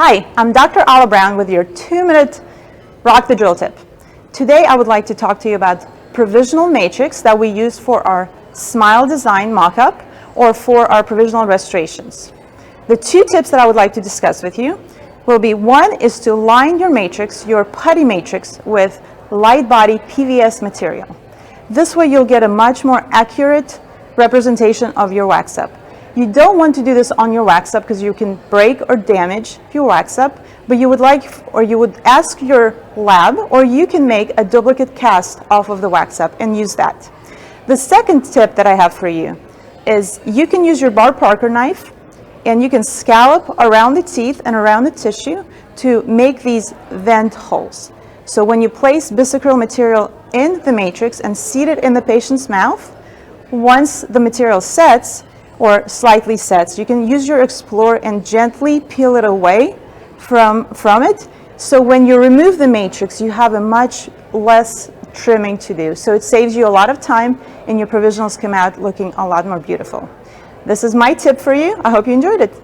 Hi, I'm Dr. Alla Brown with your 2-minute Rock the Drill tip. Today I would like to talk to you about provisional matrix that we use for our smile design mock-up or for our provisional restorations. The 2 tips that I would like to discuss with you will be, one is to line your matrix, your putty matrix, with light body PVS material. This way you'll get a much more accurate representation of your wax up. You don't want to do this on your wax up because you can break or damage your wax up, but you would ask your lab, or you can make a duplicate cast off of the wax up and use that. The second tip that I have for you is you can use your Bar Parker knife and you can scallop around the teeth and around the tissue to make these vent holes. So when you place bisacral material in the matrix and seat it in the patient's mouth, once the material sets, or slightly sets, you can use your Explorer and gently peel it away from it. So when you remove the matrix, you have a much less trimming to do. So it saves you a lot of time and your provisionals come out looking a lot more beautiful. This is my tip for you. I hope you enjoyed it.